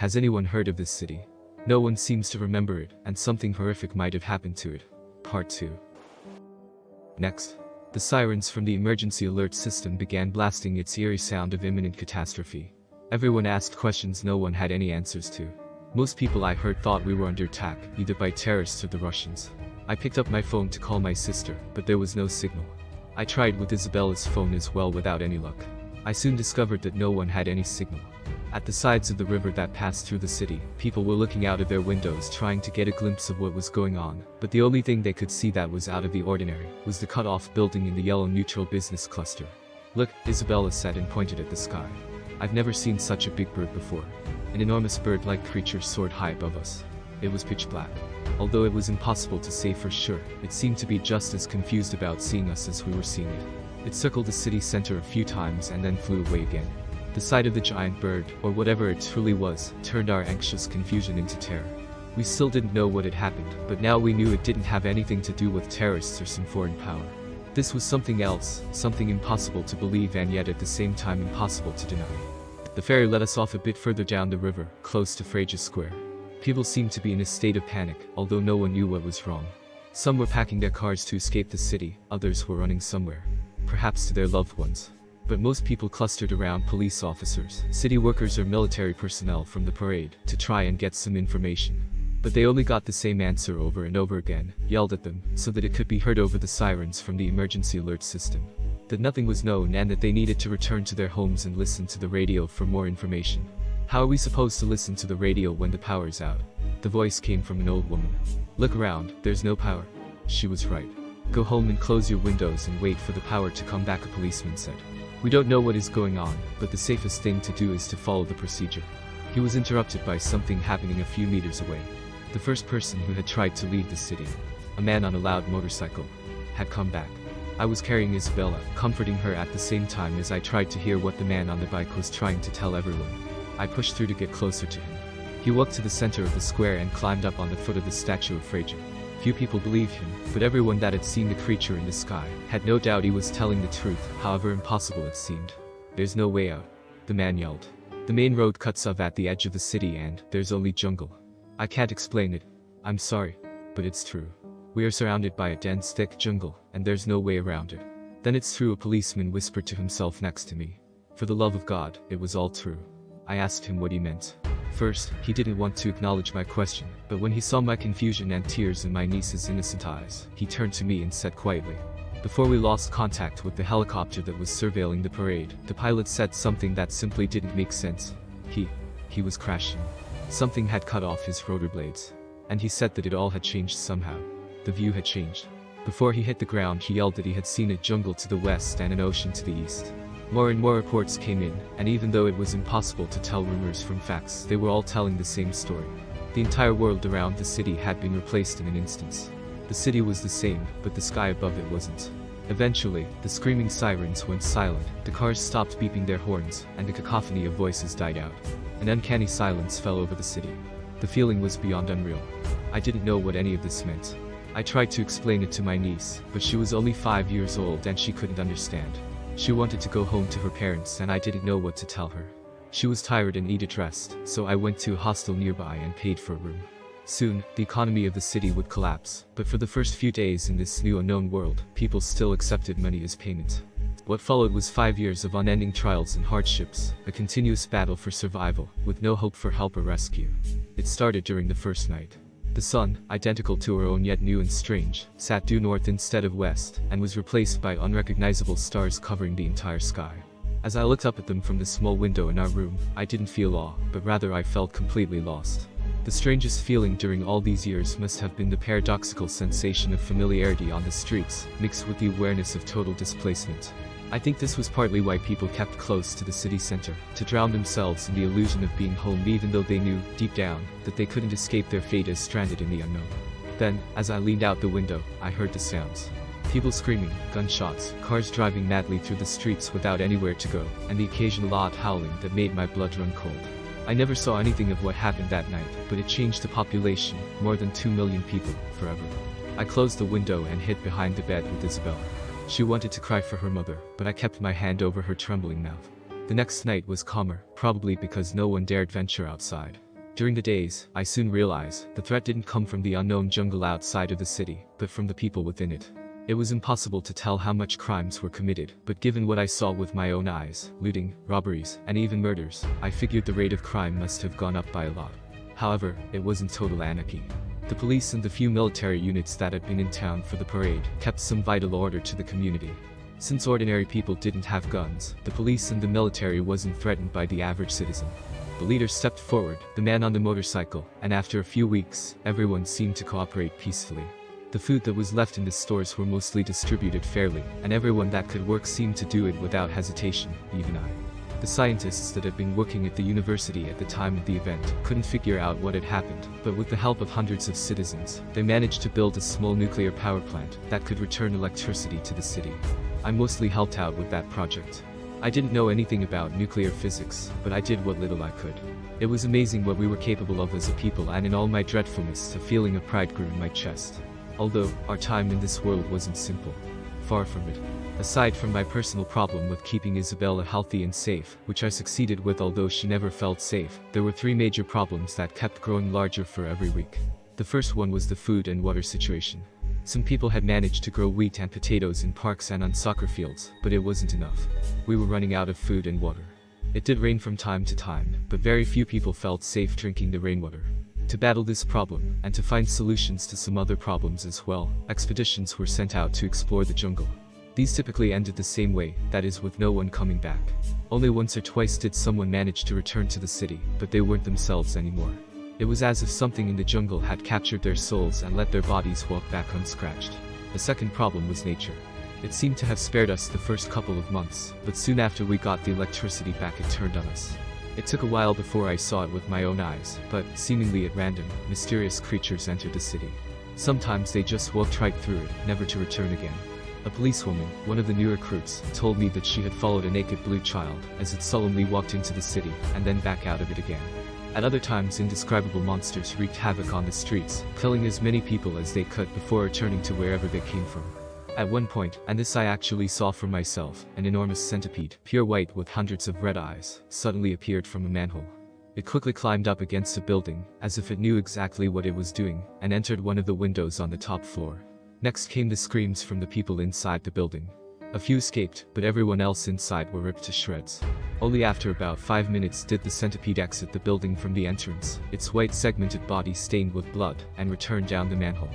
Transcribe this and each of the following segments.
Has anyone heard of this city? No one seems to remember it, and something horrific might have happened to it. Part 2. Next, the sirens from the emergency alert system began blasting its eerie sound of imminent catastrophe. Everyone asked questions no one had any answers to. Most people I heard thought we were under attack, either by terrorists or the Russians. I picked up my phone to call my sister, but there was no signal. I tried with Isabella's phone as well without any luck. I soon discovered that no one had any signal. At the sides of the river that passed through the city, people were looking out of their windows trying to get a glimpse of what was going on, but the only thing they could see that was out of the ordinary was the cut-off building in the yellow neutral business cluster. Look, Isabella said and pointed at the sky. I've never seen such a big bird before. An enormous bird-like creature soared high above us. It was pitch black. Although it was impossible to say for sure, it seemed to be just as confused about seeing us as we were seeing it. It circled the city center a few times and then flew away again. The sight of the giant bird, or whatever it truly was, turned our anxious confusion into terror. We still didn't know what had happened, but now we knew it didn't have anything to do with terrorists or some foreign power. This was something else, something impossible to believe and yet at the same time impossible to deny. The ferry led us off a bit further down the river, close to Fraser Square. People seemed to be in a state of panic, although no one knew what was wrong. Some were packing their cars to escape the city, others were running somewhere. Perhaps to their loved ones. But most people clustered around police officers, city workers or military personnel from the parade, to try and get some information. But they only got the same answer over and over again, yelled at them, so that it could be heard over the sirens from the emergency alert system. That nothing was known and that they needed to return to their homes and listen to the radio for more information. How are we supposed to listen to the radio when the power's out? The voice came from an old woman. Look around, there's no power. She was right. Go home and close your windows and wait for the power to come back, a policeman said. We don't know what is going on, but the safest thing to do is to follow the procedure. He was interrupted by something happening a few meters away. The first person who had tried to leave the city, a man on a loud motorcycle, had come back. I was carrying Isabella, comforting her at the same time as I tried to hear what the man on the bike was trying to tell everyone. I pushed through to get closer to him. He walked to the center of the square and climbed up on the foot of the statue of Fraser. Few people believed him, but everyone that had seen the creature in the sky had no doubt he was telling the truth, however impossible it seemed. There's no way out, the man yelled. The main road cuts off at the edge of the city and there's only jungle. I can't explain it. I'm sorry, but it's true. We are surrounded by a dense, thick jungle, and there's no way around it. Then it's true, a policeman whispered to himself next to me. For the love of God, it was all true. I asked him what he meant. First, he didn't want to acknowledge my question, but when he saw my confusion and tears in my niece's innocent eyes, he turned to me and said quietly. Before we lost contact with the helicopter that was surveilling the parade, the pilot said something that simply didn't make sense. He was crashing. Something had cut off his rotor blades. And he said that it all had changed somehow. The view had changed. Before he hit the ground, he yelled that he had seen a jungle to the west and an ocean to the east. More and more reports came in, and even though it was impossible to tell rumors from facts, they were all telling the same story. The entire world around the city had been replaced in an instant. The city was the same, but the sky above it wasn't. Eventually, the screaming sirens went silent, the cars stopped beeping their horns, and the cacophony of voices died out. An uncanny silence fell over the city. The feeling was beyond unreal. I didn't know what any of this meant. I tried to explain it to my niece, but she was only 5 years old and she couldn't understand. She wanted to go home to her parents and I didn't know what to tell her. She was tired and needed rest, so I went to a hostel nearby and paid for a room. Soon, the economy of the city would collapse, but for the first few days in this new unknown world, people still accepted money as payment. What followed was 5 years of unending trials and hardships, a continuous battle for survival, with no hope for help or rescue. It started during the first night. The sun, identical to our own yet new and strange, sat due north instead of west, and was replaced by unrecognizable stars covering the entire sky. As I looked up at them from the small window in our room, I didn't feel awe, but rather I felt completely lost. The strangest feeling during all these years must have been the paradoxical sensation of familiarity on the streets, mixed with the awareness of total displacement. I think this was partly why people kept close to the city center, to drown themselves in the illusion of being home even though they knew, deep down, that they couldn't escape their fate as stranded in the unknown. Then, as I leaned out the window, I heard the sounds. People screaming, gunshots, cars driving madly through the streets without anywhere to go, and the occasional loud howling that made my blood run cold. I never saw anything of what happened that night, but it changed the population, more than 2 million people, forever. I closed the window and hid behind the bed with Isabella. She wanted to cry for her mother, but I kept my hand over her trembling mouth. The next night was calmer, probably because no one dared venture outside. During the days, I soon realized the threat didn't come from the unknown jungle outside of the city, but from the people within it. It was impossible to tell how much crimes were committed, but given what I saw with my own eyes, looting, robberies, and even murders, I figured the rate of crime must have gone up by a lot. However, it wasn't total anarchy. The police and the few military units that had been in town for the parade kept some vital order to the community. Since ordinary people didn't have guns, the police and the military wasn't threatened by the average citizen. The leader stepped forward, the man on the motorcycle, and after a few weeks, everyone seemed to cooperate peacefully. The food that was left in the stores were mostly distributed fairly, and everyone that could work seemed to do it without hesitation, even I. The scientists that had been working at the university at the time of the event couldn't figure out what had happened, but with the help of hundreds of citizens, they managed to build a small nuclear power plant that could return electricity to the city. I mostly helped out with that project. I didn't know anything about nuclear physics, but I did what little I could. It was amazing what we were capable of as a people, and in all my dreadfulness, a feeling of pride grew in my chest. Although, our time in this world wasn't simple. Far from it. Aside from my personal problem with keeping Isabella healthy and safe, which I succeeded with although she never felt safe, there were three major problems that kept growing larger for every week. The first one was the food and water situation. Some people had managed to grow wheat and potatoes in parks and on soccer fields, but it wasn't enough. We were running out of food and water. It did rain from time to time, but very few people felt safe drinking the rainwater. To battle this problem, and to find solutions to some other problems as well, expeditions were sent out to explore the jungle. These typically ended the same way, that is, with no one coming back. Only once or twice did someone manage to return to the city, but they weren't themselves anymore. It was as if something in the jungle had captured their souls and let their bodies walk back unscratched. The second problem was nature. It seemed to have spared us the first couple of months, but soon after we got the electricity back it turned on us. It took a while before I saw it with my own eyes, but, seemingly at random, mysterious creatures entered the city. Sometimes they just walked right through it, never to return again. A policewoman, one of the new recruits, told me that she had followed a naked blue child, as it solemnly walked into the city, and then back out of it again. At other times indescribable monsters wreaked havoc on the streets, killing as many people as they could before returning to wherever they came from. At one point, and this I actually saw for myself, an enormous centipede, pure white with hundreds of red eyes, suddenly appeared from a manhole. It quickly climbed up against a building, as if it knew exactly what it was doing, and entered one of the windows on the top floor. Next came the screams from the people inside the building. A few escaped, but everyone else inside were ripped to shreds. Only after about 5 minutes did the centipede exit the building from the entrance, its white segmented body stained with blood, and return down the manhole.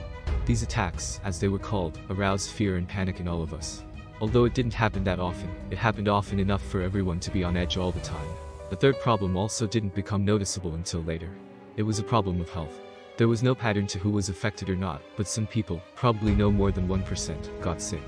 These attacks, as they were called, aroused fear and panic in all of us. Although it didn't happen that often, it happened often enough for everyone to be on edge all the time. The third problem also didn't become noticeable until later. It was a problem of health. There was no pattern to who was affected or not, but some people, probably no more than 1%, got sick.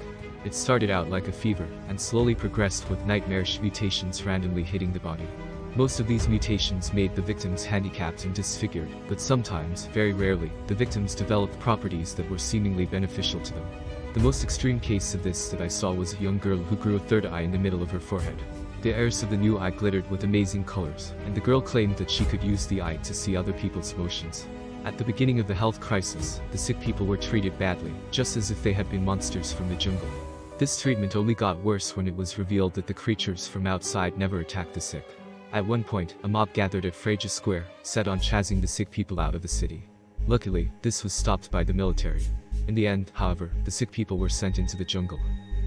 It started out like a fever, and slowly progressed with nightmarish mutations randomly hitting the body. Most of these mutations made the victims handicapped and disfigured, but sometimes, very rarely, the victims developed properties that were seemingly beneficial to them. The most extreme case of this that I saw was a young girl who grew a third eye in the middle of her forehead. The iris of the new eye glittered with amazing colors, and the girl claimed that she could use the eye to see other people's motions. At the beginning of the health crisis, the sick people were treated badly, just as if they had been monsters from the jungle. This treatment only got worse when it was revealed that the creatures from outside never attacked the sick. At one point, a mob gathered at Fraser Square, set on chasing the sick people out of the city. Luckily, this was stopped by the military. In the end, however, the sick people were sent into the jungle.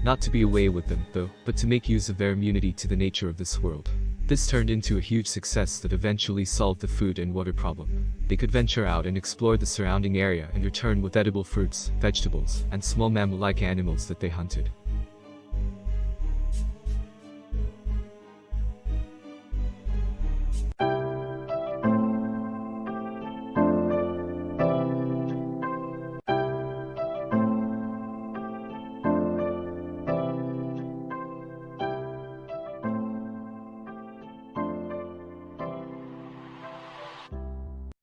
Not to be away with them, though, but to make use of their immunity to the nature of this world. This turned into a huge success that eventually solved the food and water problem. They could venture out and explore the surrounding area and return with edible fruits, vegetables, and small mammal-like animals that they hunted.